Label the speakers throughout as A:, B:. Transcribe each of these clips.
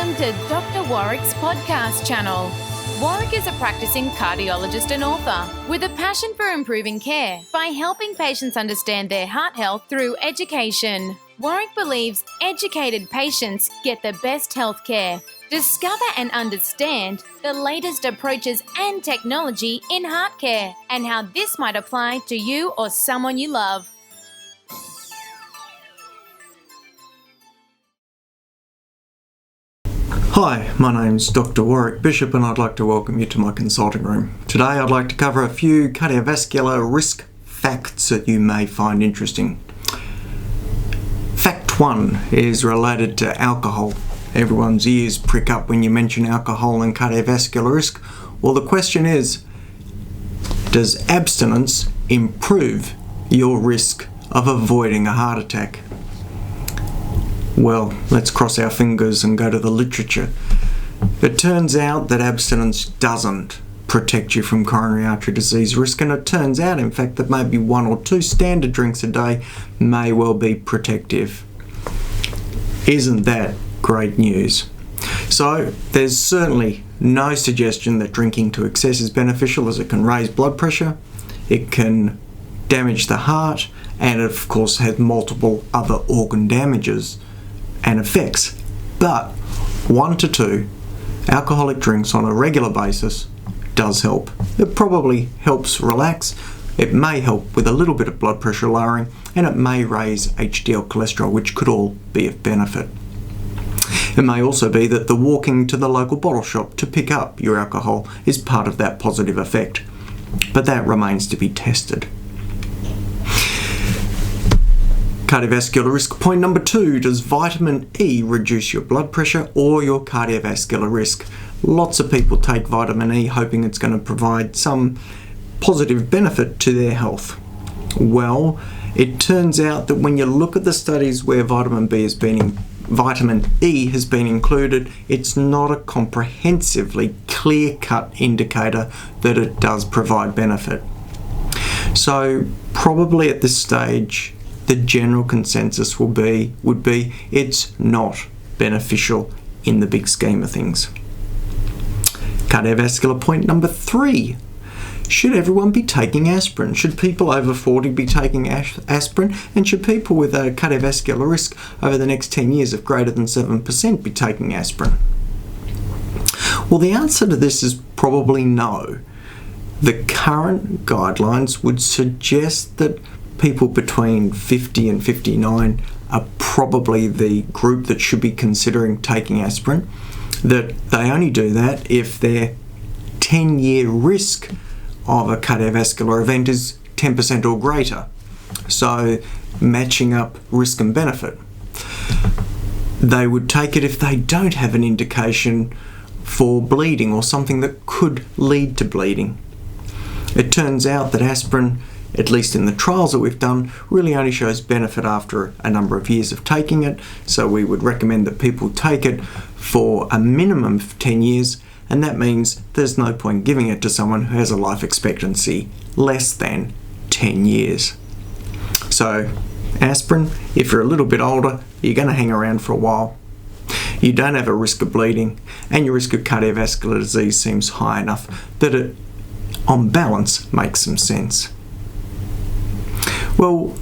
A: Welcome to Dr. Warrick's podcast channel. Warrick is a practicing cardiologist and author with a passion for improving care by helping patients understand their heart health through education. Warrick believes educated patients get the best health care. Discover and understand the latest approaches and technology in heart care and how this might apply to you or someone you love.
B: Hi, my name's Dr. Warrick Bishop and I'd like to welcome you to my consulting room. Today I'd like to cover a few cardiovascular risk facts that you may find interesting. Fact 1 is related to alcohol. Everyone's ears prick up when you mention alcohol and cardiovascular risk. Well, the question is, does abstinence improve your risk of avoiding a heart attack? Well, let's cross our fingers and go to the literature. It turns out that abstinence doesn't protect you from coronary artery disease risk, and it turns out, in fact, that maybe 1 or 2 standard drinks a day may well be protective. Isn't that great news? So, there's certainly no suggestion that drinking to excess is beneficial, as it can raise blood pressure, it can damage the heart, and it of course has multiple other organ damages and effects. But 1 to 2 alcoholic drinks on a regular basis does help. It probably helps relax, it may help with a little bit of blood pressure lowering, and it may raise HDL cholesterol, which could all be of benefit. It may also be that the walking to the local bottle shop to pick up your alcohol is part of that positive effect, but that remains to be tested. Cardiovascular risk point number 2, does vitamin E reduce your blood pressure or your cardiovascular risk? Lots of people take vitamin E hoping it's going to provide some positive benefit to their health. Well, it turns out that when you look at the studies where vitamin E has been included, it's not a comprehensively clear-cut indicator that it does provide benefit. So probably at this stage, the general consensus would be it's not beneficial in the big scheme of things. Cardiovascular point number 3. Should everyone be taking aspirin? Should people over 40 be taking aspirin? And should people with a cardiovascular risk over the next 10 years of greater than 7% be taking aspirin? Well, the answer to this is probably no. The current guidelines would suggest that people between 50 and 59 are probably the group that should be considering taking aspirin, that they only do that if their 10-year risk of a cardiovascular event is 10% or greater. So matching up risk and benefit. They would take it if they don't have an indication for bleeding or something that could lead to bleeding. It turns out that aspirin, at least in the trials that we've done, really only shows benefit after a number of years of taking it. So we would recommend that people take it for a minimum of 10 years, and that means there's no point giving it to someone who has a life expectancy less than 10 years. So aspirin, if you're a little bit older, you're going to hang around for a while. You don't have a risk of bleeding, and your risk of cardiovascular disease seems high enough that it, on balance, makes some sense. Well,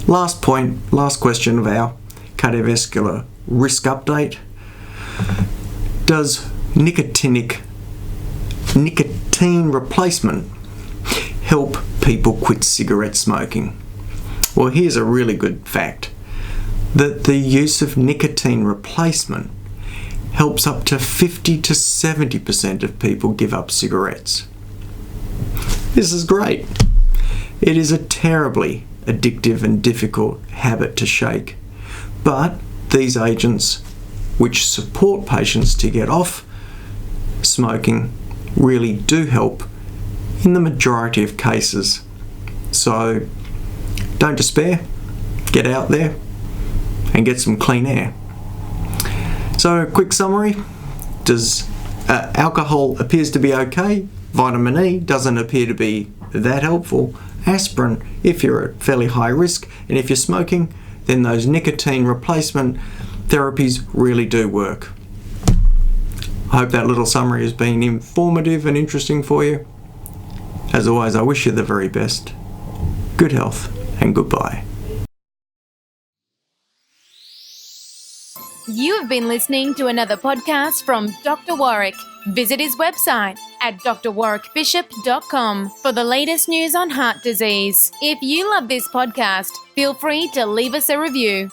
B: last question of our cardiovascular risk update. Does nicotine replacement help people quit cigarette smoking? Well, here's a really good fact, that the use of nicotine replacement helps up to 50 to 70% of people give up cigarettes. This is great. It is a terribly addictive and difficult habit to shake, but these agents which support patients to get off smoking really do help in the majority of cases. So don't despair, get out there and get some clean air. So a quick summary, does alcohol appears to be okay, vitamin E doesn't appear to be that helpful, aspirin if you're at fairly high risk, and if you're smoking, then those nicotine replacement therapies really do work. I hope that little summary has been informative and interesting for you. As always, I wish you the very best. Good health and goodbye.
A: You have been listening to another podcast from Dr. Warrick. Visit his website at drwarrickbishop.com for the latest news on heart disease. If you love this podcast, feel free to leave us a review.